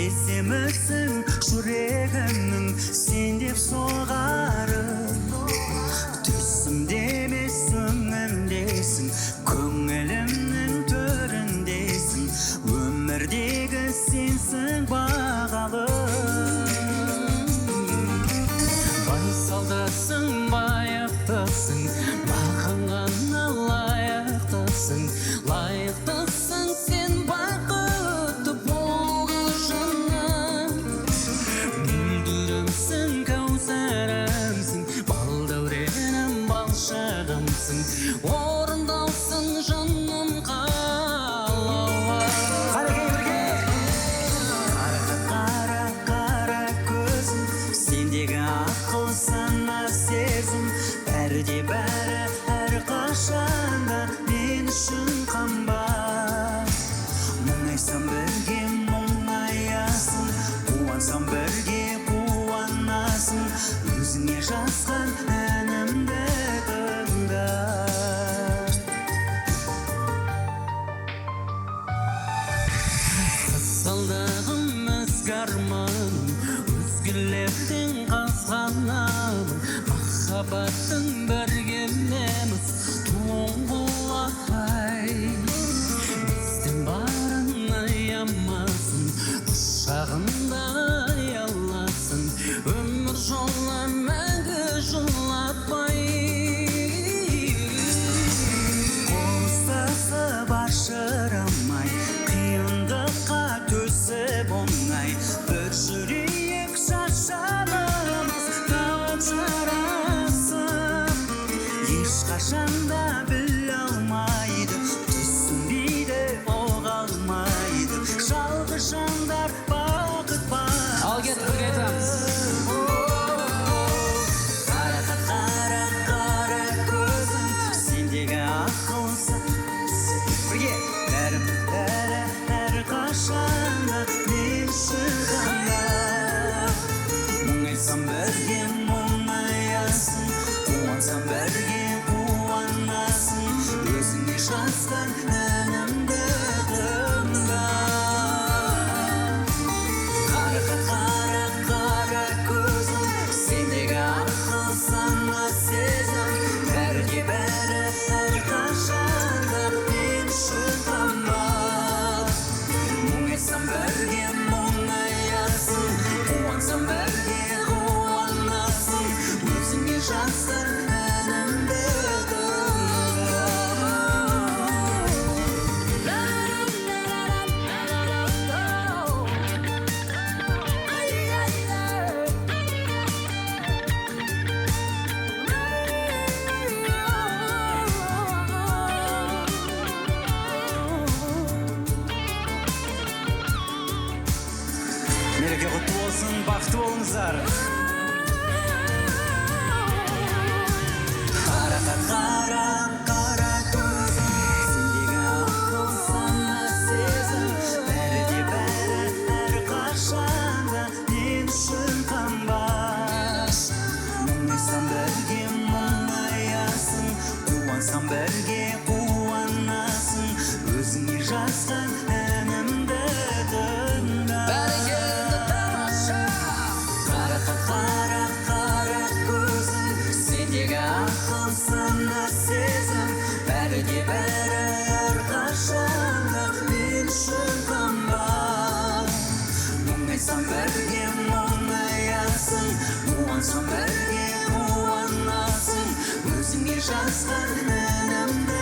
сеземісің жүрегімнің сен деп соғарын. Түсімде емес өңімдесің, көңілімнің төріндесің, өмірдегі сенсің бағалы. Байсалдасың, байыптысың, маған ғана лайықтысың, лайықтысың сен бақытты болғы жаным. Мөлдірімсің, кәусәрімсің, балдәуренім, балшығымсың, орындаусың жаным қалауы. Қарекей бірге! Қара, қара көзім, сендегі ақыл сана сезім, бәрі әрқашанда мен үшін қымбат. Мұңайсам бірге мұңаясың, қуансам бірге қуанасың, өзіңе жазған әнімді тыңда. Қызғалдағым ізгі арманым, өзгелерден қызғанамын, махаббаттың біргеміз туын құлақтай. Біздің барын аямасын, құшағында аяласын, өмір жолы мәңгі жылатпай. Қостасып ажырамай, қиындыққа төзіп оңай, бір жүрейік шашарымыз тауып жарасып. Ешқашанда біле алмайды, түсінбейді, оға алмайды, жалғыз жандар бақыт бар. Ал кет бірге айтамыз. Қара көзің, сендегі ақылсың, бірге бәрі әрқашанда мен үшін қымбат. Мұңайсам бірге мұңаясың, қуансам бірге қуанасың, өзіңе жазған әнімді тыңда. Қара көзім, сендегі ақыл сана сезім, бәрі әрқашанда мен үшін қымбат. Мұңайсам бірге мұңаясың, қуансам бірге қуанасың, өзіңе жазған әнімді тыңда. Мереке құтты болсын, бақытты болыңыздар. Қара көзім, сендегі ақыл сана сезім, бәрі әрқашанда мен үшін қымбат. Мұңайсам бірге мұңаясың, қуансам бірге қуанасың, өзіңе жазған әнімді тыңда. Қара көзім, сендегі ақыл сана сезім, бәрі әрқашанда мен үшін қымбат. Мұңайсам бірге мұңаясың, қуансам бірге қуанасың, өзіңе жазған әнімді